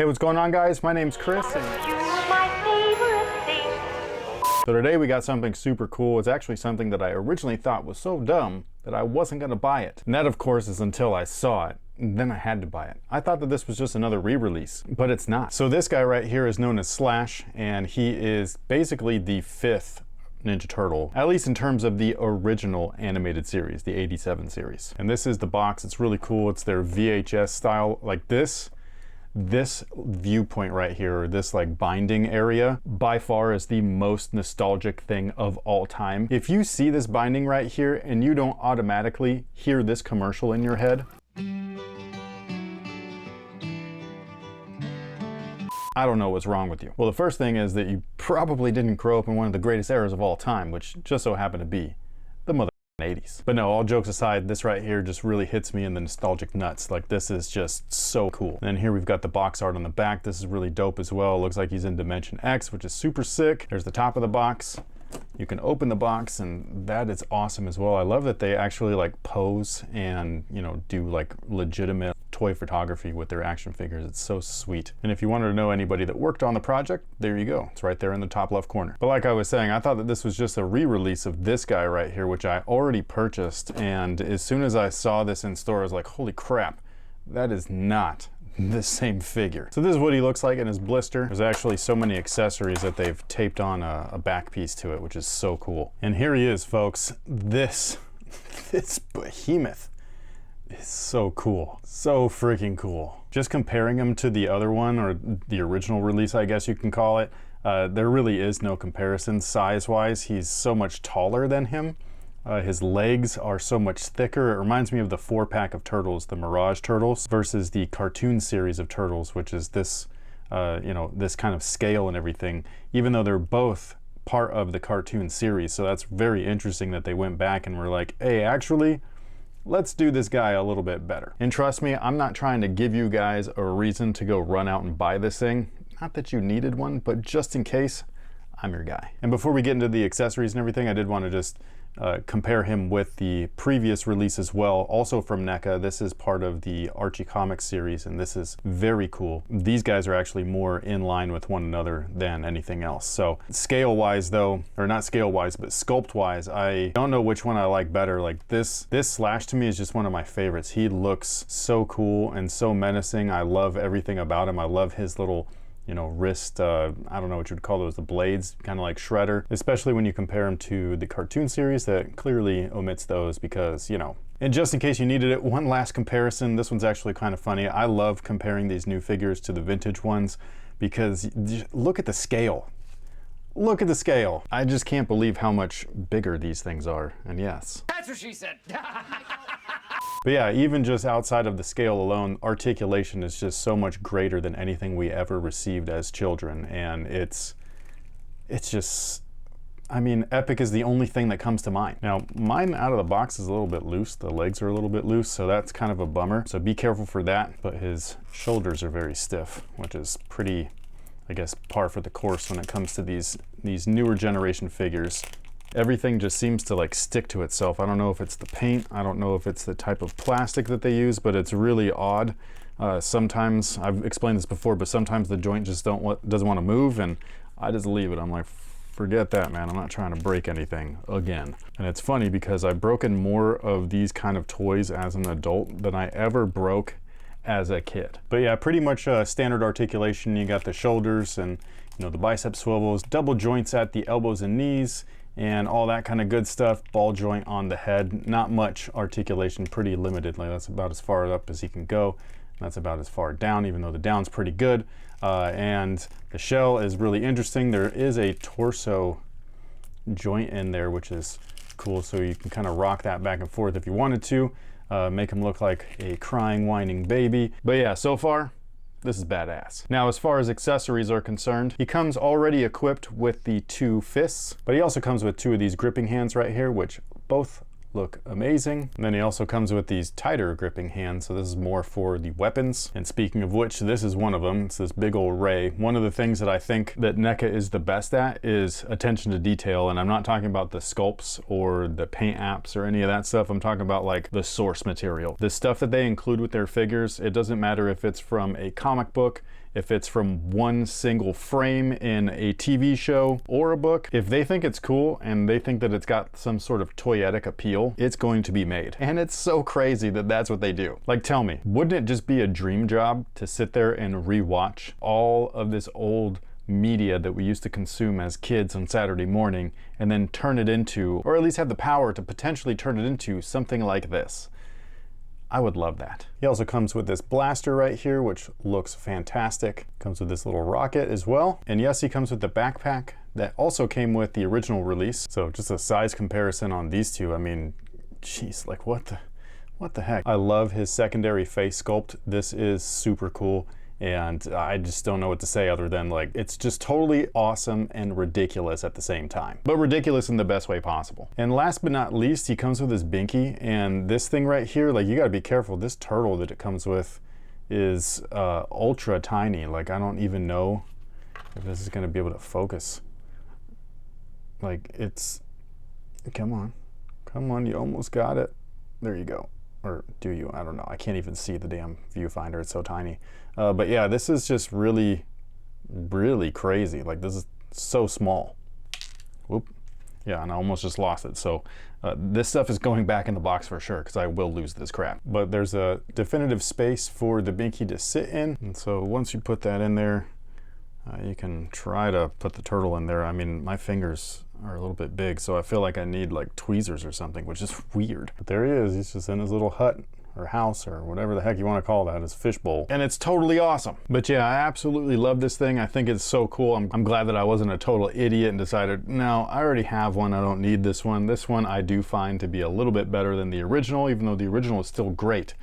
Hey, what's going on, guys? My name's Chris. So today we got something super cool. It's actually something that I originally thought was so dumb that I wasn't gonna buy it. And that, of course, is until I saw it. Then I had to buy it. I thought that this was just another re-release, but it's not. So this guy right here is known as Slash, and he is basically the 5th Ninja Turtle, at least in terms of the original animated series, the 87 series. And this is the box. It's really cool. It's their VHS style, like this viewpoint right here, or this like binding area, by far is the most nostalgic thing of all time. If you see this binding right here and you don't automatically hear this commercial in your head, I don't know what's wrong with you. Well, the first thing is that you probably didn't grow up in one of the greatest eras of all time, which just so happened to be the mother 80s. But no, all jokes aside, this right here just really hits me in the nostalgic nuts. Like, this is just so cool. And then here we've got the box art on the back. This is really dope as well. It looks like he's in Dimension X, which is super sick. There's the top of the box. You can open the box, and that is awesome as well. I love that they actually like pose and, you know, do like legitimate toy photography with their action figures. It's so sweet. And if you wanted to know anybody that worked on the project, there you go. It's right there in the top left corner. But like I was saying, I thought that this was just a re-release of this guy right here, which I already purchased. And as soon as I saw this in store, I was like, holy crap, that is not the same figure. So this is what he looks like in his blister. There's actually so many accessories that they've taped on a back piece to it, which is so cool. And here he is, folks. This behemoth is so cool. So freaking cool. Just comparing him to the other one, or the original release, I guess you can call it, there really is no comparison size-wise. He's so much taller than him. His legs are so much thicker. It reminds me of the 4-pack of Turtles, the Mirage Turtles, versus the cartoon series of Turtles, which is this, you know, this kind of scale and everything, even though they're both part of the cartoon series. So that's very interesting that they went back and were like, hey, actually, let's do this guy a little bit better. And trust me, I'm not trying to give you guys a reason to go run out and buy this thing. Not that you needed one, but just in case, I'm your guy. And before we get into the accessories and everything, I did want to just compare him with the previous release as well, also from NECA. This is part of the Archie comics series, and this is very cool. These guys are actually more in line with one another than anything else. So scale-wise though, or not scale-wise, but sculpt-wise, I don't know which one I like better. Like this Slash to me is just one of my favorites. He looks so cool and so menacing. I love everything about him. I love his little, you know, wrist, I don't know what you would call those, the blades, kind of like Shredder, especially when you compare him to the cartoon series that clearly omits those because, you know. And just in case you needed it, one last comparison. This one's actually kind of funny. I love comparing these new figures to the vintage ones because look at the scale. Look at the scale. I just can't believe how much bigger these things are. And yes. That's what she said. But yeah, even just outside of the scale alone, Articulation is just so much greater than anything we ever received as children. And it's just, I mean, epic is the only thing that comes to mind. Now, mine out of the box is a little bit loose. The legs are a little bit loose, so that's kind of a bummer. So be careful for that. But his shoulders are very stiff, which is pretty, I guess, par for the course when it comes to these newer generation figures. Everything just seems to like stick to itself. I don't know if it's the paint, I don't know if it's the type of plastic that they use, but it's really odd. Sometimes, I've explained this before, but sometimes the joint just doesn't want to move, and I just leave it. I'm like, forget that, man. I'm not trying to break anything again. And it's funny because I've broken more of these kind of toys as an adult than I ever broke as a kid. But yeah, pretty much standard articulation. You got the shoulders and, you know, the bicep swivels, double joints at the elbows and knees, and all that kind of good stuff. Ball joint on the head. Not much articulation, pretty limited. Like, that's about as far up as he can go. That's about as far down, even though the down's pretty good. And the shell is really interesting. There is a torso joint in there, which is cool. So you can kind of rock that back and forth if you wanted to. Make him look like a crying, whining baby. But yeah, so far, this is badass. Now, as far as accessories are concerned, he comes already equipped with the 2 fists, but he also comes with 2 of these gripping hands right here, which both look amazing. And then he also comes with these tighter gripping hands, so this is more for the weapons. And speaking of which, this is one of them. It's this big old ray. One of the things that I think that NECA is the best at is attention to detail, and I'm not talking about the sculpts or the paint apps or any of that stuff. I'm talking about like the source material. The stuff that they include with their figures, it doesn't matter if it's from a comic book, if it's from one single frame in a TV show or a book, if they think it's cool and they think that it's got some sort of toyetic appeal, it's going to be made. And it's so crazy that that's what they do. Like, tell me, wouldn't it just be a dream job to sit there and rewatch all of this old media that we used to consume as kids on Saturday morning and then turn it into, or at least have the power to potentially turn it into something like this? I would love that. He also comes with this blaster right here, which looks fantastic. Comes with this little rocket as well. And yes, he comes with the backpack that also came with the original release. So just a size comparison on these two. I mean, geez, like what the heck? I love his secondary face sculpt. This is super cool. And I just don't know what to say other than, like, it's just totally awesome and ridiculous at the same time. But ridiculous in the best way possible. And last but not least, he comes with this binky. And this thing right here, like, you gotta be careful. This turtle that it comes with is ultra tiny. Like, I don't even know if this is gonna be able to focus. Like, it's, come on, you almost got it. There you go. Or do you? I don't know. I can't even see the damn viewfinder. It's so tiny. But yeah, this is just really, really crazy. Like, this is so small. Whoop. Yeah, and I almost just lost it. So this stuff is going back in the box for sure, because I will lose this crap. But there's a definitive space for the binky to sit in. And so once you put that in there, you can try to put the turtle in there. I mean, my fingers are a little bit big, so I feel like I need like tweezers or something, which is weird. But there he is. He's just in his little hut or house or whatever the heck you want to call that, his fishbowl. And it's totally awesome. But yeah, I absolutely love this thing. I think it's so cool. I'm glad that I wasn't a total idiot and decided, no, I already have one. I don't need this one. This one I do find to be a little bit better than the original, even though the original is still great.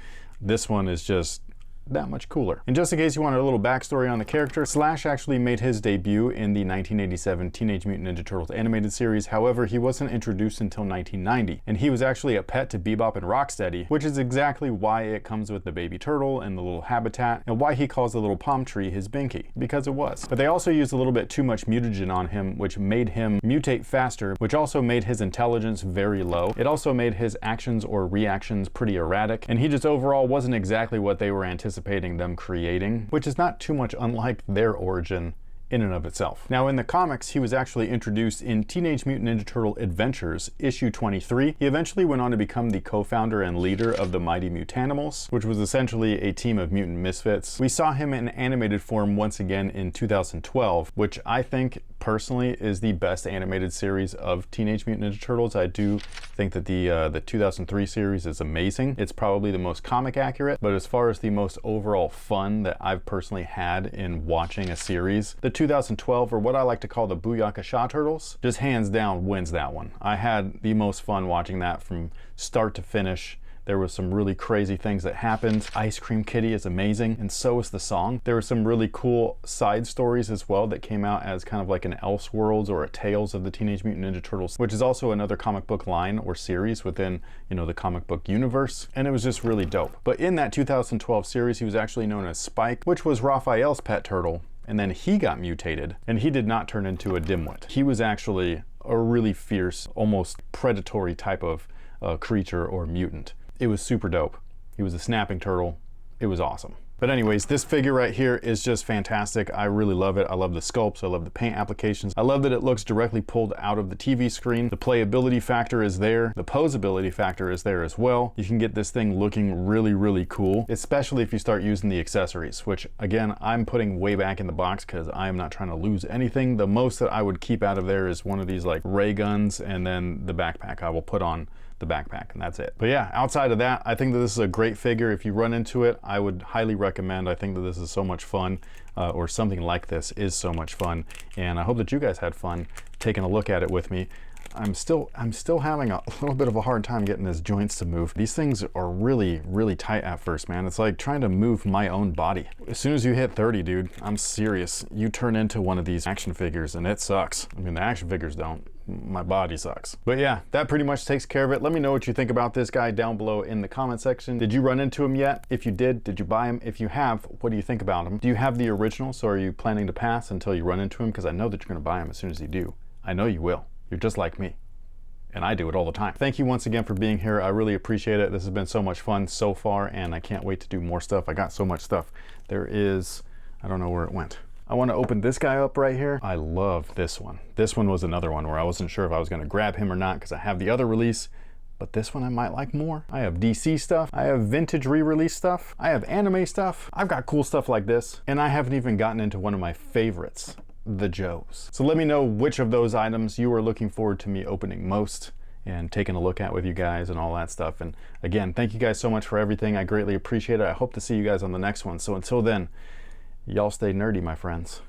This one is just that much cooler. And just in case you wanted a little backstory on the character, Slash actually made his debut in the 1987 Teenage Mutant Ninja Turtles animated series. However, he wasn't introduced until 1990, and he was actually a pet to Bebop and Rocksteady, which is exactly why it comes with the baby turtle and the little habitat, and why he calls the little palm tree his binky, because it was. But they also used a little bit too much mutagen on him, which made him mutate faster, which also made his intelligence very low. It also made his actions or reactions pretty erratic, and he just overall wasn't exactly what they were anticipating them creating, which is not too much unlike their origin in and of itself. Now, in the comics, he was actually introduced in Teenage Mutant Ninja Turtle Adventures, issue 23. He eventually went on to become the co-founder and leader of the Mighty Mutanimals, which was essentially a team of mutant misfits. We saw him in animated form once again in 2012, which I think personally is the best animated series of Teenage Mutant Ninja Turtles. I do think that the 2003 series is amazing. It's probably the most comic accurate, but as far as the most overall fun that I've personally had in watching a series, the 2012, or what I like to call the Booyakasha Turtles, just hands down wins that one. I had the most fun watching that from start to finish. There was some really crazy things that happened. Ice Cream Kitty is amazing, and so is the song. There were some really cool side stories as well that came out as kind of like an Elseworlds or a Tales of the Teenage Mutant Ninja Turtles, which is also another comic book line or series within, you know, the comic book universe. And it was just really dope. But in that 2012 series, he was actually known as Spike, which was Raphael's pet turtle. And then he got mutated, and he did not turn into a dimwit. He was actually a really fierce, almost predatory type of creature or mutant. It was super dope. He was a snapping turtle. It was awesome. But anyways, this figure right here is just fantastic. I really love it. I love the sculpts. I love the paint applications. I love that it looks directly pulled out of the TV screen. The playability factor is there. The posability factor is there as well. You can get this thing looking really, really cool, especially if you start using the accessories, which again, I'm putting way back in the box because I am not trying to lose anything. The most that I would keep out of there is one of these like ray guns, and then the backpack I will put on the backpack, and that's it. But yeah, outside of that, I think that this is a great figure. If you run into it, I would highly recommend. I think that this is so much fun, or something like this is so much fun, and I hope that you guys had fun taking a look at it with me. I'm still having a little bit of a hard time getting his joints to move. These things are really, really tight at first, man. It's like trying to move my own body. As soon as you hit 30, dude, I'm serious. You turn into one of these action figures and it sucks. I mean, the action figures don't. My body sucks. But yeah, that pretty much takes care of it. Let me know what you think about this guy down below in the comment section. Did you run into him yet? If you did you buy him? If you have, what do you think about him? Do you have the original, so are you planning to pass until you run into him? Because I know that you're gonna buy him as soon as you do. I know you will. You're just like me. And I do it all the time. Thank you once again for being here. I really appreciate it. This has been so much fun so far, and I can't wait to do more stuff. I got so much stuff. There is I don't know where it went. I want to open this guy up right here. I love this one. This one was another one where I wasn't sure if I was going to grab him or not because I have the other release, but this one I might like more. I have DC stuff. I have vintage re-release stuff. I have anime stuff. I've got cool stuff like this, and I haven't even gotten into one of my favorites, the Joes. So let me know which of those items you are looking forward to me opening most and taking a look at with you guys and all that stuff. And again, thank you guys so much for everything. I greatly appreciate it. I hope to see you guys on the next one. So until then, y'all stay nerdy, my friends.